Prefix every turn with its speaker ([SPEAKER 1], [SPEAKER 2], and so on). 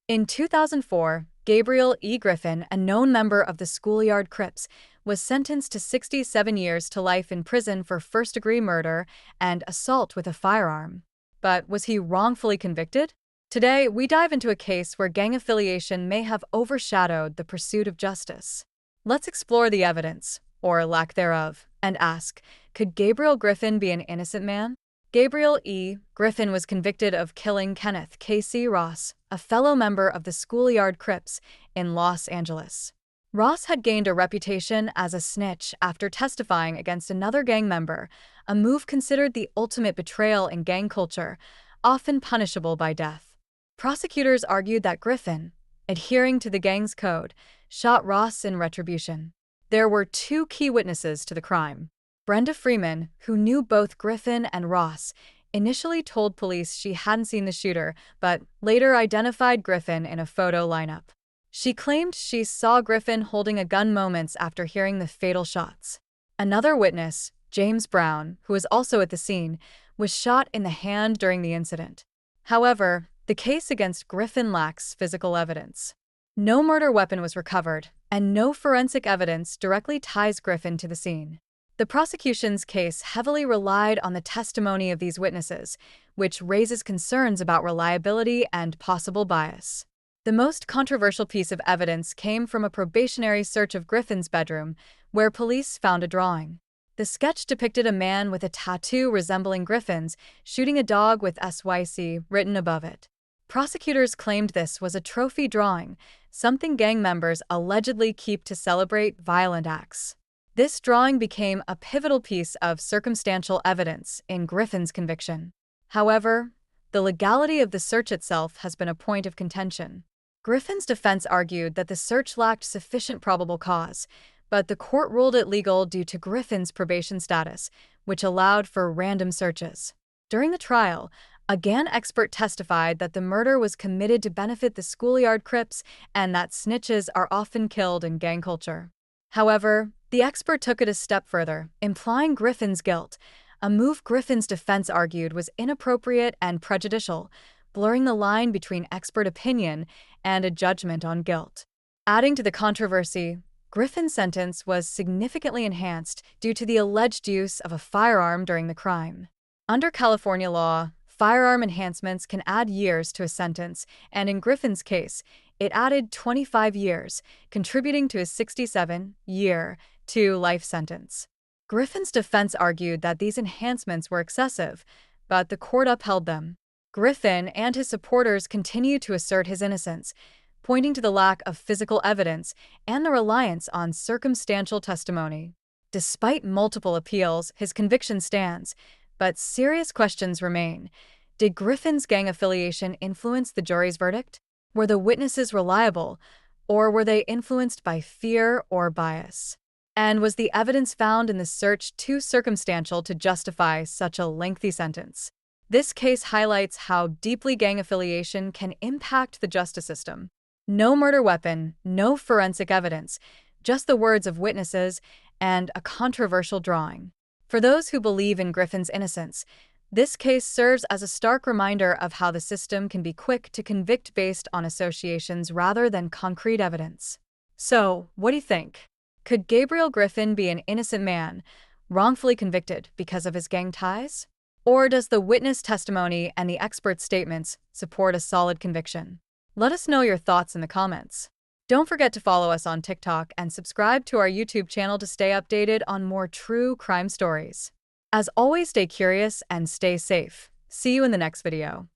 [SPEAKER 1] In 2004, Gabriel E. Griffin, a known member of the Schoolyard Crips, was sentenced to 67 years to life in prison for first-degree murder and assault with a firearm. But was he wrongfully convicted? Today, we dive into a case where gang affiliation may have overshadowed the pursuit of justice. Let's explore the evidence, or lack thereof, and ask, could Gabriel Griffin be an innocent man? Gabriel E. Griffin was convicted of killing Kenneth K.C. Ross, a fellow member of the Schoolyard Crips, in Los Angeles. Ross had gained a reputation as a snitch after testifying against another gang member, a move considered the ultimate betrayal in gang culture, often punishable by death. Prosecutors argued that Griffin, adhering to the gang's code, shot Ross in retribution. There were two key witnesses to the crime. Brenda Freeman, who knew both Griffin and Ross, initially told police she hadn't seen the shooter, but later identified Griffin in a photo lineup. She claimed she saw Griffin holding a gun moments after hearing the fatal shots. Another witness, James Brown, who was also at the scene, was shot in the hand during the incident. However, the case against Griffin lacks physical evidence. No murder weapon was recovered, and no forensic evidence directly ties Griffin to the scene. The prosecution's case heavily relied on the testimony of these witnesses, which raises concerns about reliability and possible bias. The most controversial piece of evidence came from a probationary search of Griffin's bedroom, where police found a drawing. The sketch depicted a man with a tattoo resembling Griffin's, shooting a dog with SYC written above it. Prosecutors claimed this was a trophy drawing, something gang members allegedly keep to celebrate violent acts. This drawing became a pivotal piece of circumstantial evidence in Griffin's conviction. However, the legality of the search itself has been a point of contention. Griffin's defense argued that the search lacked sufficient probable cause, but the court ruled it legal due to Griffin's probation status, which allowed for random searches. During the trial, a gang expert testified that the murder was committed to benefit the Schoolyard Crips and that snitches are often killed in gang culture. However, the expert took it a step further, implying Griffin's guilt, a move Griffin's defense argued was inappropriate and prejudicial, blurring the line between expert opinion and a judgment on guilt. Adding to the controversy, Griffin's sentence was significantly enhanced due to the alleged use of a firearm during the crime. Under California law, firearm enhancements can add years to a sentence, and in Griffin's case, it added 25 years, contributing to a 67-year to life sentence. Griffin's defense argued that these enhancements were excessive, but the court upheld them. Griffin and his supporters continued to assert his innocence, pointing to the lack of physical evidence and the reliance on circumstantial testimony. Despite multiple appeals, his conviction stands, but serious questions remain. Did Griffin's gang affiliation influence the jury's verdict? Were the witnesses reliable, or were they influenced by fear or bias? And was the evidence found in the search too circumstantial to justify such a lengthy sentence? This case highlights how deeply gang affiliation can impact the justice system. No murder weapon, no forensic evidence, just the words of witnesses and a controversial drawing. For those who believe in Griffin's innocence, this case serves as a stark reminder of how the system can be quick to convict based on associations rather than concrete evidence. So, what do you think? Could Gabriel Griffin be an innocent man, wrongfully convicted because of his gang ties? Or does the witness testimony and the expert statements support a solid conviction? Let us know your thoughts in the comments. Don't forget to follow us on TikTok and subscribe to our YouTube channel to stay updated on more true crime stories. As always, stay curious and stay safe. See you in the next video.